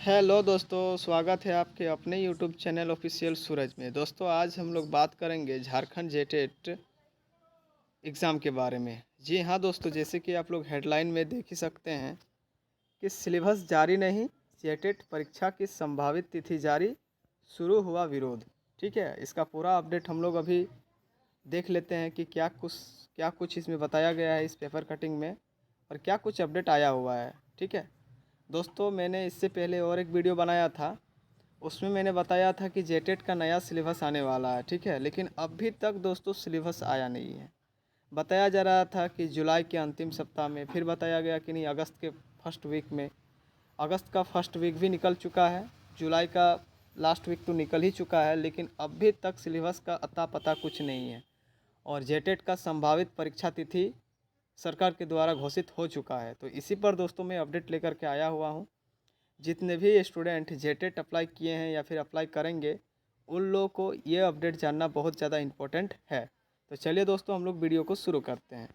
Hello दोस्तों, स्वागत है आपके अपने यूट्यूब चैनल ऑफिशियल सूरज में। दोस्तों, आज हम लोग बात करेंगे झारखंड जेटेट एग्ज़ाम के बारे में। जी हाँ दोस्तों, जैसे कि आप लोग हेडलाइन में देख ही सकते हैं कि सिलेबस जारी नहीं, जेटेट परीक्षा की संभावित तिथि जारी, शुरू हुआ विरोध। ठीक है, इसका पूरा अपडेट हम लोग अभी देख लेते हैं कि क्या कुछ इसमें बताया गया है इस पेपर कटिंग में, और क्या कुछ अपडेट आया हुआ है। ठीक है दोस्तों, मैंने इससे पहले और एक वीडियो बनाया था, उसमें मैंने बताया था कि जेटेट का नया सिलेबस आने वाला है। ठीक है, लेकिन अभी तक दोस्तों सिलेबस आया नहीं है। बताया जा रहा था कि जुलाई के अंतिम सप्ताह में, फिर बताया गया कि नहीं अगस्त के फर्स्ट वीक में। अगस्त का फर्स्ट वीक भी निकल चुका है, जुलाई का लास्ट वीक तो निकल ही चुका है, लेकिन अभी तक सिलेबस का अता पता कुछ नहीं है। और जेटेट का संभावित परीक्षा तिथि सरकार के द्वारा घोषित हो चुका है। तो इसी पर दोस्तों मैं अपडेट लेकर के आया हुआ हूँ। जितने भी स्टूडेंट जेटेट अप्लाई किए हैं या फिर अप्लाई करेंगे, उन लोगों को ये अपडेट जानना बहुत ज़्यादा इम्पोर्टेंट है। तो चलिए दोस्तों, हम लोग वीडियो को शुरू करते हैं।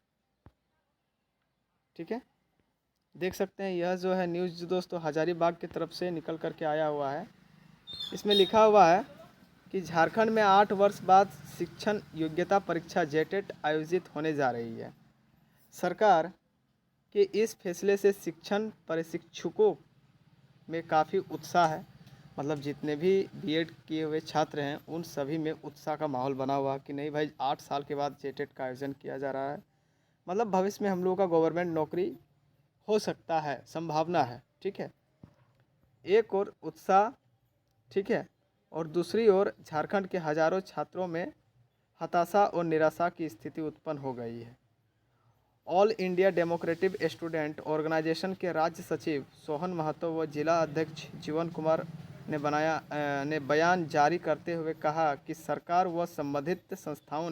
ठीक है, देख सकते हैं यह जो है न्यूज़ दोस्तों हजारीबाग की तरफ से निकल करके आया हुआ है। इसमें लिखा हुआ है कि झारखंड में 8 वर्ष बाद शिक्षण योग्यता परीक्षा जेटेट आयोजित होने जा रही है। सरकार के इस फैसले से शिक्षण प्रशिक्षुकों में काफ़ी उत्साह है। मतलब जितने भी बीएड किए हुए छात्र हैं, उन सभी में उत्साह का माहौल बना हुआ कि नहीं भाई, 8 साल के बाद जेटेट का आयोजन किया जा रहा है। मतलब भविष्य में हम लोगों का गवर्नमेंट नौकरी हो सकता है, संभावना है। ठीक है, एक और उत्साह। ठीक है, और दूसरी ओर झारखंड के हजारों छात्रों में हताशा और निराशा की स्थिति उत्पन्न हो गई है। All India Democratic Student Organisation के राज्य सचिव सोहन महतो व जिला अध्यक्ष जीवन कुमार ने बयान जारी करते हुए कहा कि सरकार व संबंधित संस्थाओं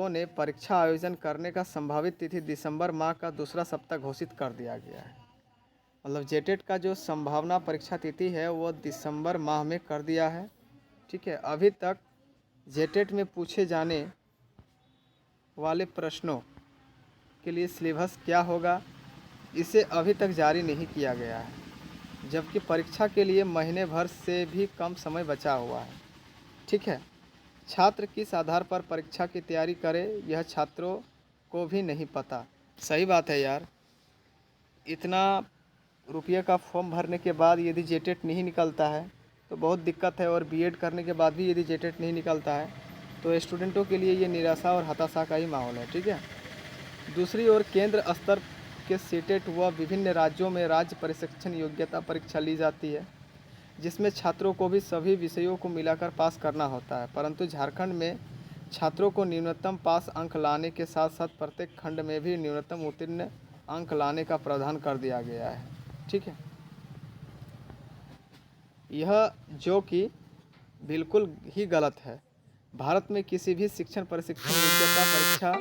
ने परीक्षा आयोजन करने का संभावित तिथि दिसंबर माह का दूसरा सप्ताह घोषित कर दिया गया है। मतलब जेटेट का जो संभावना परीक्षा तिथि है वो दिसंबर माह में कर दिया है। ठीक है, अभी तक जेटेट में पूछे जाने वाले प्रश्नों के लिए सिलेबस क्या होगा, इसे अभी तक जारी नहीं किया गया है, जबकि परीक्षा के लिए महीने भर से भी कम समय बचा हुआ है। ठीक है, छात्र किस आधार पर परीक्षा की तैयारी करे, यह छात्रों को भी नहीं पता। सही बात है यार, इतना रुपये का फॉर्म भरने के बाद यदि जेटेट नहीं निकलता है तो बहुत दिक्कत है, और बीएड करने के बाद भी यदि जेटेट नहीं निकलता है तो स्टूडेंटों के लिए ये निराशा और हताशा का ही माहौल है। ठीक है, दूसरी ओर केंद्र स्तर के सीटेट व विभिन्न राज्यों में राज्य प्रशिक्षण योग्यता परीक्षा ली जाती है, जिसमें छात्रों को भी सभी विषयों को मिलाकर पास करना होता है। परंतु झारखंड में छात्रों को न्यूनतम पास अंक लाने के साथ साथ प्रत्येक खंड में भी न्यूनतम उत्तीर्ण अंक लाने का प्रावधान कर दिया गया है। ठीक है, यह जो कि बिल्कुल ही गलत है। भारत में किसी भी शिक्षण प्रशिक्षण योग्यता परीक्षा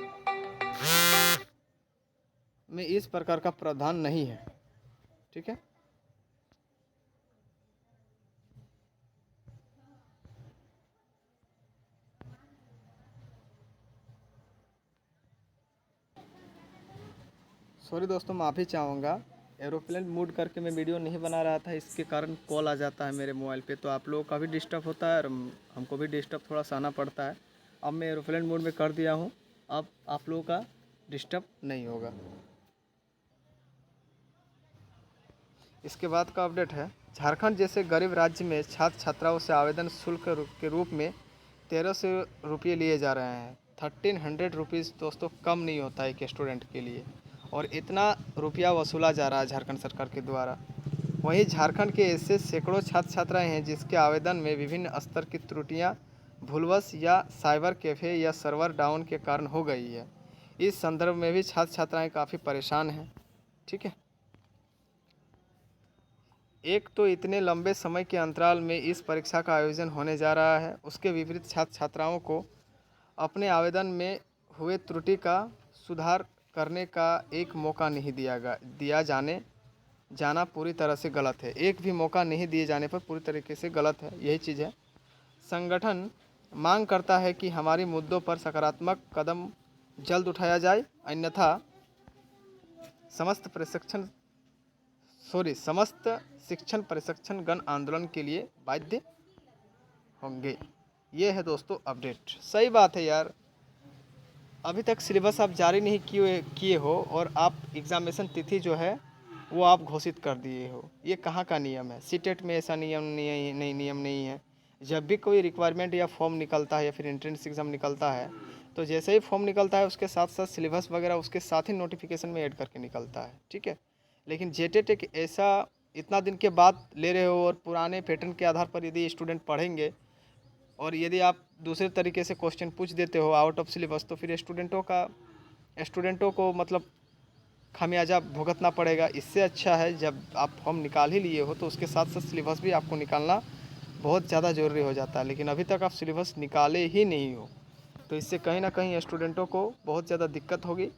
में इस प्रकार का प्रावधान नहीं है। ठीक है, सॉरी दोस्तों, माफ़ी चाहूँगा। एरोप्लेन मूड करके मैं वीडियो नहीं बना रहा था, इसके कारण कॉल आ जाता है मेरे मोबाइल पे, तो आप लोगों का भी डिस्टर्ब होता है और हमको भी डिस्टर्ब थोड़ा सहना पड़ता है। अब मैं एरोप्लेन मोड में कर दिया हूँ, अब आप लोगों का डिस्टर्ब नहीं होगा। इसके बाद का अपडेट है, झारखंड जैसे गरीब राज्य में छात्र छात्राओं से आवेदन शुल्क के रूप में 1300 रुपये लिए जा रहे हैं। 1300 रुपीज़ दोस्तों कम नहीं होता है एक स्टूडेंट के लिए, और इतना रुपया वसूला जा रहा है झारखंड सरकार के द्वारा। वहीं झारखंड के ऐसे सैकड़ों छात्र छात्राएं हैं जिसके आवेदन में विभिन्न स्तर की त्रुटियां भूलवश या साइबर कैफ़े या सर्वर डाउन के कारण हो गई है। इस संदर्भ में भी छात्र छात्राएं काफ़ी परेशान हैं। ठीक है, एक तो इतने लंबे समय के अंतराल में इस परीक्षा का आयोजन होने जा रहा है, उसके विपरीत छात्र छात्राओं को अपने आवेदन में हुए त्रुटि का सुधार करने का एक मौका नहीं दिया जाना पूरी तरह से गलत है। एक भी मौका नहीं दिए जाने पर पूरी तरीके से गलत है, यही चीज़ है। संगठन मांग करता है कि हमारी मुद्दों पर सकारात्मक कदम जल्द उठाया जाए, अन्यथा समस्त शिक्षण प्रशिक्षण गण आंदोलन के लिए बाध्य होंगे। ये है दोस्तों अपडेट। सही बात है यार, अभी तक सिलेबस आप जारी नहीं किए हो और आप एग्जामिनेशन तिथि जो है वो आप घोषित कर दिए हो। ये कहाँ का नियम है? सीटेट में ऐसा नियम नहीं है। जब भी कोई रिक्वायरमेंट या फॉर्म निकलता है या फिर एंट्रेंस एग्ज़ाम निकलता है, तो जैसे ही फॉर्म निकलता है उसके साथ साथ सिलेबस वगैरह उसके साथ ही नोटिफिकेशन में ऐड करके निकलता है, ठीक है। लेकिन जेटेट एक ऐसा, इतना दिन के बाद ले रहे हो और पुराने पैटर्न के आधार पर यदि स्टूडेंट पढ़ेंगे और यदि आप दूसरे तरीके से क्वेश्चन पूछ देते हो आउट ऑफ सिलेबस, तो फिर स्टूडेंटों को मतलब खामियाजा भुगतना पड़ेगा। इससे अच्छा है जब आप फॉर्म निकाल ही लिए हो तो उसके साथ साथ सिलेबस भी आपको निकालना बहुत ज़्यादा ज़रूरी हो जाता है। लेकिन अभी तक आप सिलेबस निकाले ही नहीं हो, तो इससे कहीं ना कहीं स्टूडेंटों को बहुत ज़्यादा दिक्कत होगी।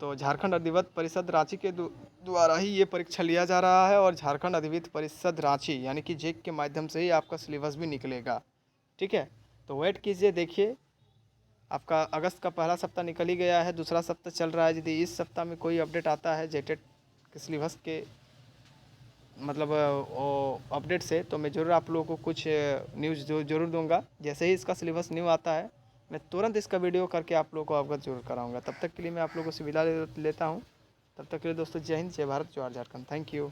तो झारखंड अधिविद्य परिषद रांची के द्वारा ही ये परीक्षा लिया जा रहा है और झारखंड अधिविद्य परिषद रांची यानी कि जेक के माध्यम से ही आपका सिलेबस भी निकलेगा, ठीक है। तो वेट कीजिए, देखिए आपका अगस्त का पहला सप्ताह निकल ही गया है, दूसरा सप्ताह चल रहा है। यदि इस सप्ताह में कोई अपडेट आता है जेटेट के सिलेबस के मतलब अपडेट से, तो मैं ज़रूर आप लोगों को कुछ न्यूज़ ज़रूर दूंगा। जैसे ही इसका सिलेबस न्यू आता है मैं तुरंत इसका वीडियो करके आप लोगों को अवगत जरूर कराऊंगा। तब तक के लिए मैं आप लोगों से विदा लेता हूं। तब तक के लिए दोस्तों जय हिंद, जय भारत, जय झारखंड। Thank you.